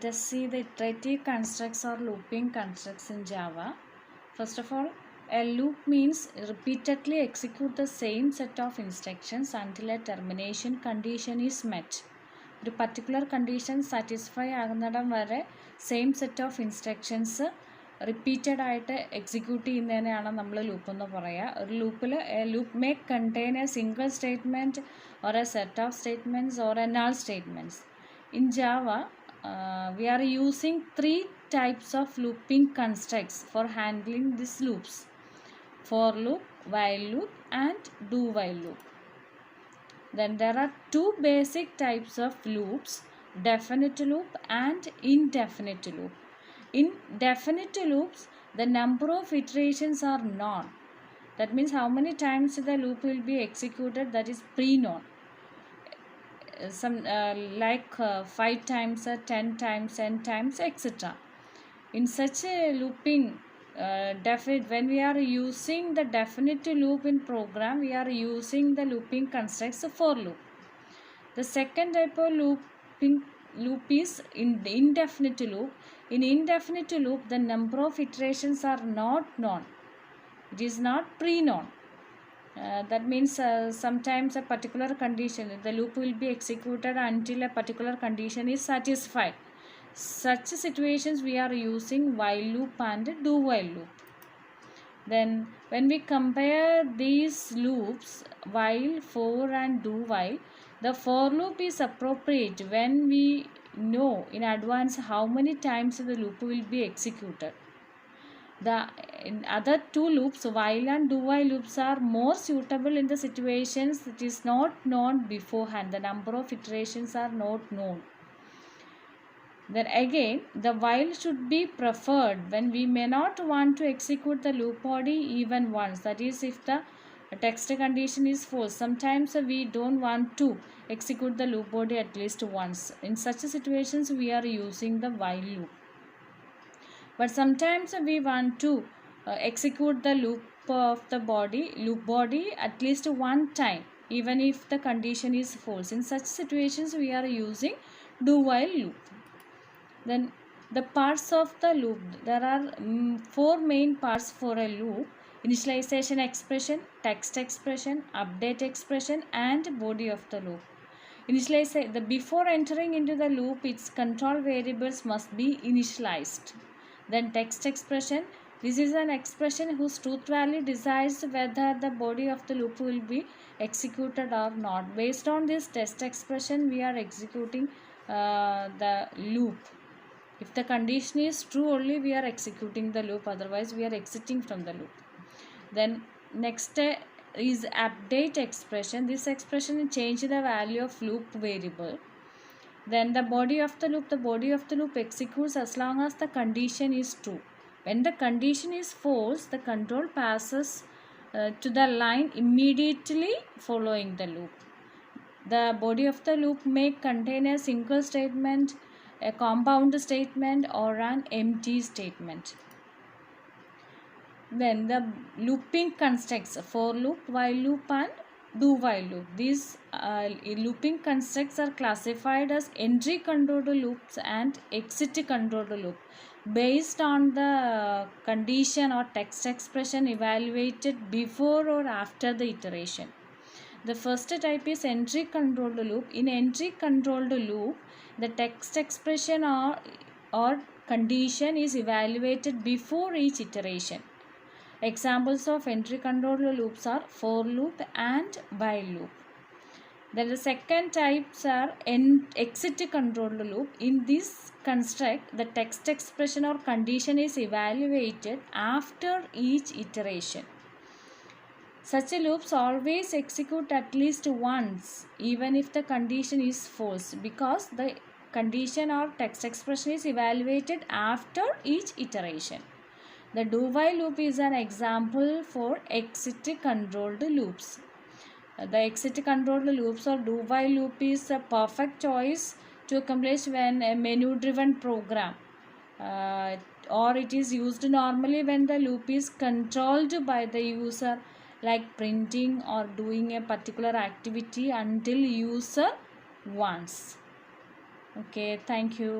Let us see the iterative constructs or looping constructs in Java. First of all, a loop means repeatedly execute the same set of instructions until a termination condition is met. ഒരു particular condition satisfy ആകുന്നിടം വരെ same set of instructions repeated ആയിട്ട് execute ചെയ്യുന്നതിനെയാണ് നമ്മൾ loop എന്ന് പറയുക. ഒരു ലൂപ്പിൽ loop may contain A single statement or A set of statements or A null statements. In Java, we are using three types of looping constructs for handling these loops: for loop, while loop, and do while loop. Then there are two basic types of loops: definite loop and indefinite loop. In definite loops, the number of iterations are known. That means how many times the loop will be executed, that is pre-known. Some 5 times, 10 times, n times, etc. In such a looping, when we are using the definite loop in program, we are using the looping constructs for loop. The second type of loop is in the indefinite loop. In indefinite loop, the number of iterations are not known. It is not pre-known. That means sometimes a particular condition, the loop will be executed until a particular condition is satisfied. Such situations we are using while loop and do while loop. Then when we compare these loops, while, for and do while, the for loop is appropriate when we know in advance how many times the loop will be executed. The other two loops, while and do while loops, are more suitable in the situations that is not known beforehand. The number of iterations are not known. Then again, the while should be preferred when we may not want to execute the loop body even once. That is, if the text condition is false, sometimes we don't want to execute the loop body at least once. In such situations, we are using the while loop. But sometimes we want to execute the loop body at least one time, even if the condition is false. In such situations, we are using do while loop. Then the parts of the loop, there are four main parts for a loop: initialization expression, text expression, update expression, and body of the loop. Before entering into the loop, its control variables must be initialized. Then text expression, this is an expression whose truth value decides whether the body of the loop will be executed or not. Based on this text expression, we are executing the loop. If the condition is true only, we are executing the loop, otherwise we are exiting from the loop. Then next is update expression. This expression changes the value of loop variable. Then the body of the loop executes as long as the condition is true. When the condition is false, the control passes to the line immediately following the loop. The body of the loop may contain a single statement, a compound statement, or an empty statement. Then the looping constructs: for loop, while loop, and do while loop. These looping constructs are classified as entry controlled loops and exit controlled loop based on the condition or text expression evaluated before or after the iteration. The first type is entry controlled loop. In entry controlled loop, the text expression or condition is evaluated before each iteration. Examples of entry controlled loops are for loop and while loop. Then the second types are exit controlled loop. In this construct, the text expression or condition is evaluated after each iteration. Such loops always execute at least once, even if the condition is false, because the condition or text expression is evaluated after each iteration. The do while loop is an example for exit controlled loops. The exit controlled loops or do while loop is a perfect choice to accomplish when a menu driven program or it is used normally when the loop is controlled by the user, like printing or doing a particular activity until user wants. Okay, thank you.